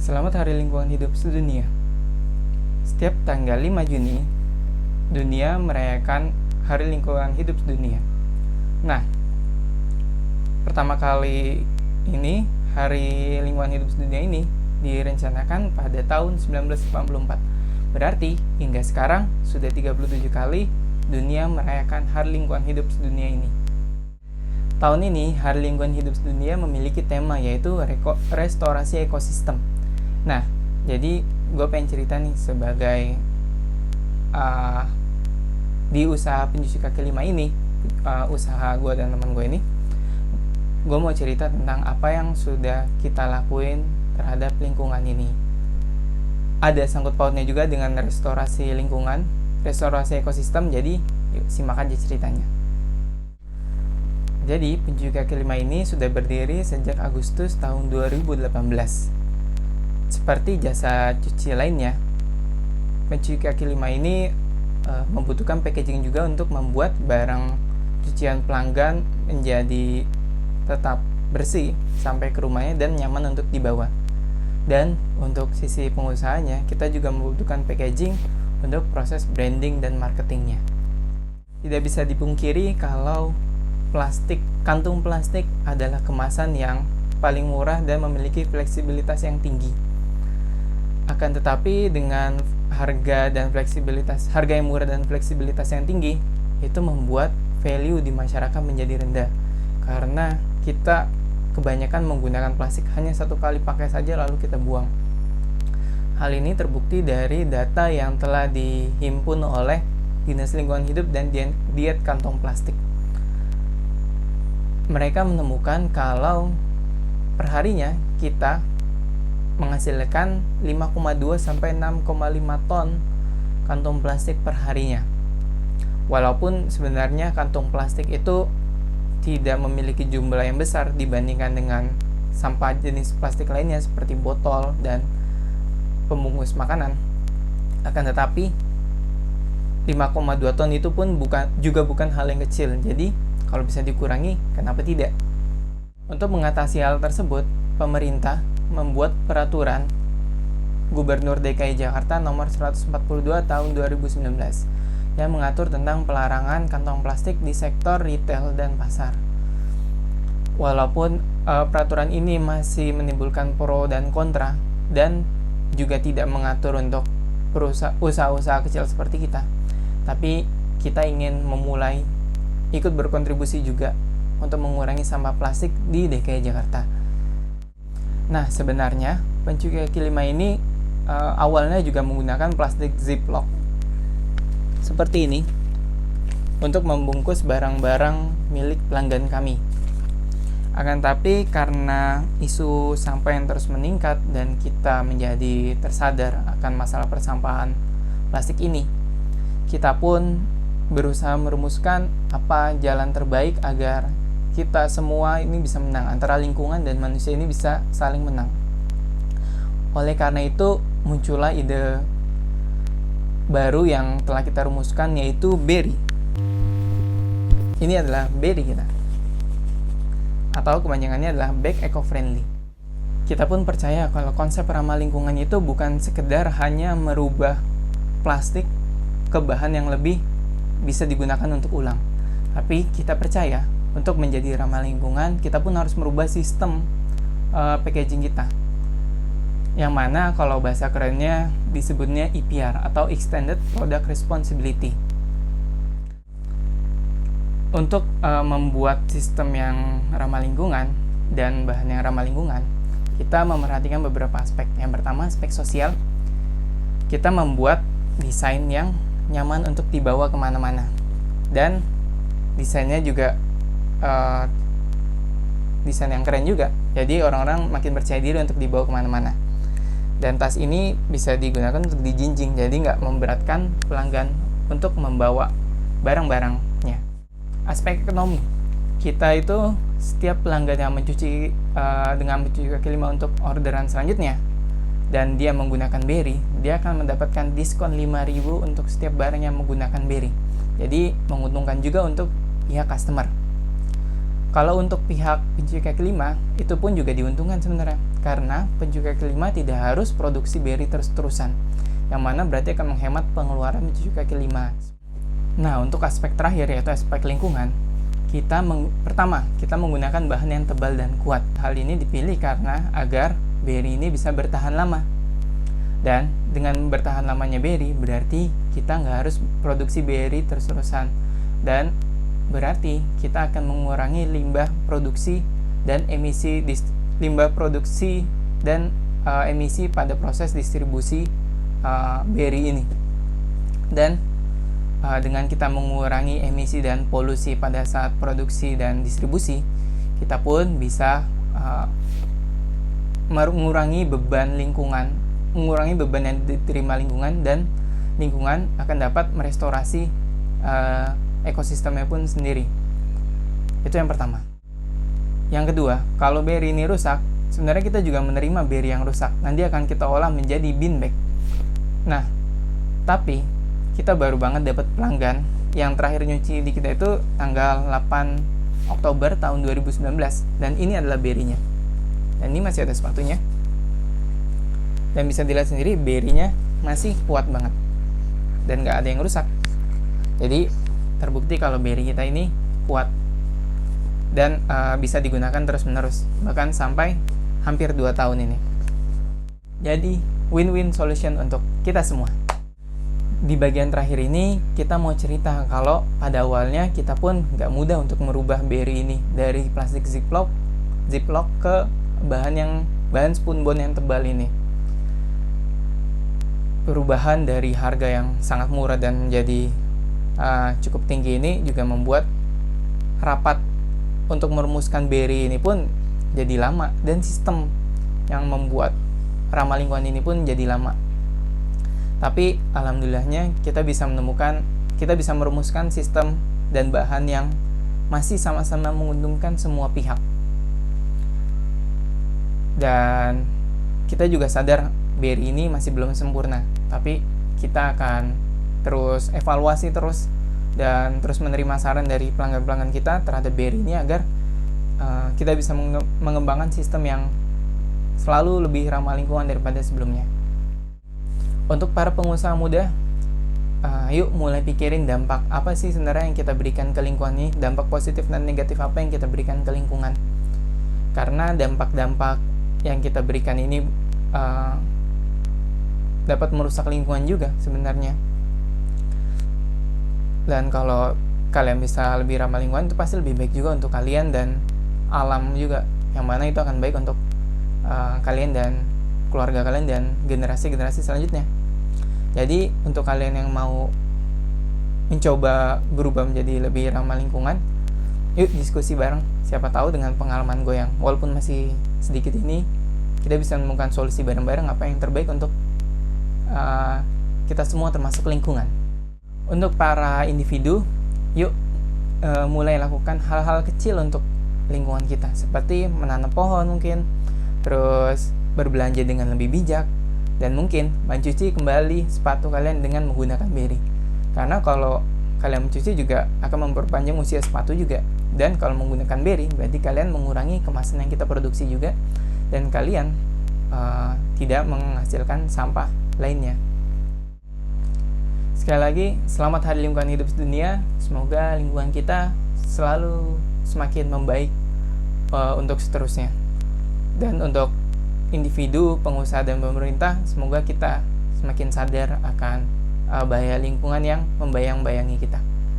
Selamat Hari Lingkungan Hidup Sedunia. Setiap tanggal 5 Juni, dunia merayakan Hari Lingkungan Hidup Sedunia. Nah, pertama kali ini Hari Lingkungan Hidup Sedunia ini direncanakan pada tahun 1984. Berarti hingga sekarang sudah 37 kali dunia merayakan Hari Lingkungan Hidup Sedunia ini. Tahun ini Hari Lingkungan Hidup Sedunia memiliki tema yaitu restorasi ekosistem. Nah, jadi gue pengen cerita nih sebagai di usaha pencuci kaki 5 ini, usaha gue dan teman gue ini, gue mau cerita tentang apa yang sudah kita lakuin terhadap lingkungan ini. Ada sangkut pautnya juga dengan restorasi lingkungan, restorasi ekosistem, jadi yuk simak aja ceritanya. Jadi, pencuci kaki 5 ini sudah berdiri sejak Agustus tahun 2018. Seperti jasa cuci lainnya, pencuci kaki 5 ini membutuhkan packaging juga untuk membuat barang cucian pelanggan menjadi tetap bersih sampai ke rumahnya dan nyaman untuk dibawa. Dan untuk sisi pengusahanya, kita juga membutuhkan packaging untuk proses branding dan marketingnya. Tidak bisa dipungkiri kalau kantung plastik adalah kemasan yang paling murah dan memiliki fleksibilitas yang tinggi. Akan tetapi dengan harga yang murah dan fleksibilitas yang tinggi, itu membuat value di masyarakat menjadi rendah. Karena kita kebanyakan menggunakan plastik hanya satu kali pakai saja lalu kita buang. Hal ini terbukti dari data yang telah dihimpun oleh Dinas Lingkungan Hidup dan Diet Kantong Plastik. Mereka menemukan kalau perharinya kita menghasilkan 5,2 sampai 6,5 ton kantong plastik per harinya. Walaupun sebenarnya kantong plastik itu tidak memiliki jumlah yang besar dibandingkan dengan sampah jenis plastik lainnya seperti botol dan pembungkus makanan. Akan tetapi 5,2 ton itu pun bukan hal yang kecil. Jadi kalau bisa dikurangi, kenapa tidak? Untuk mengatasi hal tersebut, pemerintah membuat peraturan Gubernur DKI Jakarta nomor 142 tahun 2019 yang mengatur tentang pelarangan kantong plastik di sektor retail dan pasar. Walaupun peraturan ini masih menimbulkan pro dan kontra dan juga tidak mengatur untuk usaha-usaha kecil seperti kita, tapi kita ingin memulai ikut berkontribusi juga untuk mengurangi sampah plastik di DKI Jakarta. Nah, sebenarnya pencuci kaki 5 ini awalnya juga menggunakan plastik ziplock seperti ini untuk membungkus barang-barang milik pelanggan kami. Akan tapi karena isu sampah yang terus meningkat dan kita menjadi tersadar akan masalah persampahan plastik ini, kita pun berusaha merumuskan apa jalan terbaik agar kita semua ini bisa menang, antara lingkungan dan manusia ini bisa saling menang. Oleh karena itu muncullah ide baru yang telah kita rumuskan, yaitu BERI. Ini adalah BERI kita, atau kepanjangannya adalah Back Eco-Friendly. Kita pun percaya kalau konsep ramah lingkungan itu bukan sekedar hanya merubah plastik ke bahan yang lebih bisa digunakan untuk ulang, tapi kita percaya untuk menjadi ramah lingkungan, kita pun harus merubah sistem packaging kita. Yang mana kalau bahasa kerennya disebutnya EPR atau Extended Product Responsibility. Untuk membuat sistem yang ramah lingkungan dan bahan yang ramah lingkungan, kita memerhatikan beberapa aspek. Yang pertama, aspek sosial. Kita membuat desain yang nyaman untuk dibawa kemana-mana. Dan desainnya juga desain yang keren juga, jadi orang-orang makin percaya diri untuk dibawa kemana-mana. Dan tas ini bisa digunakan untuk dijinjing, jadi nggak memberatkan pelanggan untuk membawa barang-barangnya. Aspek ekonomi, kita itu setiap pelanggan yang mencuci dengan mencuci kaki 5 untuk orderan selanjutnya dan dia menggunakan BERI, dia akan mendapatkan diskon 5.000 untuk setiap barang yang menggunakan BERI. Jadi menguntungkan juga untuk pihak customer. Kalau untuk pihak pencuri kaki lima, itu pun juga diuntungkan sebenarnya, karena pencuri kaki lima tidak harus produksi beri terus-terusan, yang mana berarti akan menghemat pengeluaran pencuri kaki lima. Nah, untuk aspek terakhir yaitu aspek lingkungan, pertama, kita menggunakan bahan yang tebal dan kuat. Hal ini dipilih karena agar beri ini bisa bertahan lama. Dan dengan bertahan lamanya beri, berarti kita nggak harus produksi beri terus-terusan. Dan berarti kita akan mengurangi limbah produksi dan emisi emisi pada proses distribusi beri ini. Dan dengan kita mengurangi emisi dan polusi pada saat produksi dan distribusi, kita pun bisa mengurangi beban yang diterima lingkungan, dan lingkungan akan dapat merestorasi ekosistemnya pun sendiri. Itu yang pertama. Yang kedua, kalau beri ini rusak, sebenarnya kita juga menerima beri yang rusak. Nanti akan kita olah menjadi bean bag. Nah, tapi kita baru banget dapat pelanggan yang terakhir nyuci di kita itu tanggal 8 Oktober tahun 2019, dan ini adalah berinya. Dan ini masih ada sepatunya. Dan bisa dilihat sendiri, berinya masih kuat banget dan nggak ada yang rusak. Jadi terbukti kalau beri kita ini kuat dan bisa digunakan terus-menerus, bahkan sampai hampir 2 tahun ini. Jadi win-win solution untuk kita semua. Di bagian terakhir ini kita mau cerita kalau pada awalnya kita pun nggak mudah untuk merubah beri ini dari plastik ziplock ke bahan spunbond yang tebal ini. Perubahan dari harga yang sangat murah dan jadi cukup tinggi ini juga membuat rapat untuk merumuskan beri ini pun jadi lama, dan sistem yang membuat ramah lingkungan ini pun jadi lama. Tapi alhamdulillahnya kita bisa merumuskan sistem dan bahan yang masih sama-sama menguntungkan semua pihak. Dan kita juga sadar beri ini masih belum sempurna, tapi kita akan terus evaluasi dan terus menerima saran dari pelanggan-pelanggan kita terhadap beri ini agar kita bisa mengembangkan sistem yang selalu lebih ramah lingkungan daripada sebelumnya. Untuk para pengusaha muda, yuk mulai pikirin dampak apa sih sebenarnya yang kita berikan ke lingkungan ini, dampak positif dan negatif apa yang kita berikan ke lingkungan. Karena dampak-dampak yang kita berikan ini dapat merusak lingkungan juga sebenarnya. Dan kalau kalian bisa lebih ramah lingkungan, itu pasti lebih baik juga untuk kalian dan alam juga, yang mana itu akan baik untuk kalian dan keluarga kalian dan generasi-generasi selanjutnya. Jadi untuk kalian yang mau mencoba berubah menjadi lebih ramah lingkungan, yuk diskusi bareng. Siapa tahu dengan pengalaman gue yang walaupun masih sedikit ini, kita bisa menemukan solusi bareng-bareng apa yang terbaik untuk kita semua termasuk lingkungan. Untuk para individu, yuk mulai lakukan hal-hal kecil untuk lingkungan kita, seperti menanam pohon mungkin, terus berbelanja dengan lebih bijak, dan mungkin mencuci kembali sepatu kalian dengan menggunakan beri. Karena kalau kalian mencuci juga akan memperpanjang usia sepatu juga, dan kalau menggunakan beri berarti kalian mengurangi kemasan yang kita produksi juga, dan kalian tidak menghasilkan sampah lainnya. Sekali lagi, selamat Hari Lingkungan Hidup Sedunia. Semoga lingkungan kita selalu semakin membaik untuk seterusnya. Dan untuk individu, pengusaha, dan pemerintah, semoga kita semakin sadar akan bahaya lingkungan yang membayang-bayangi kita.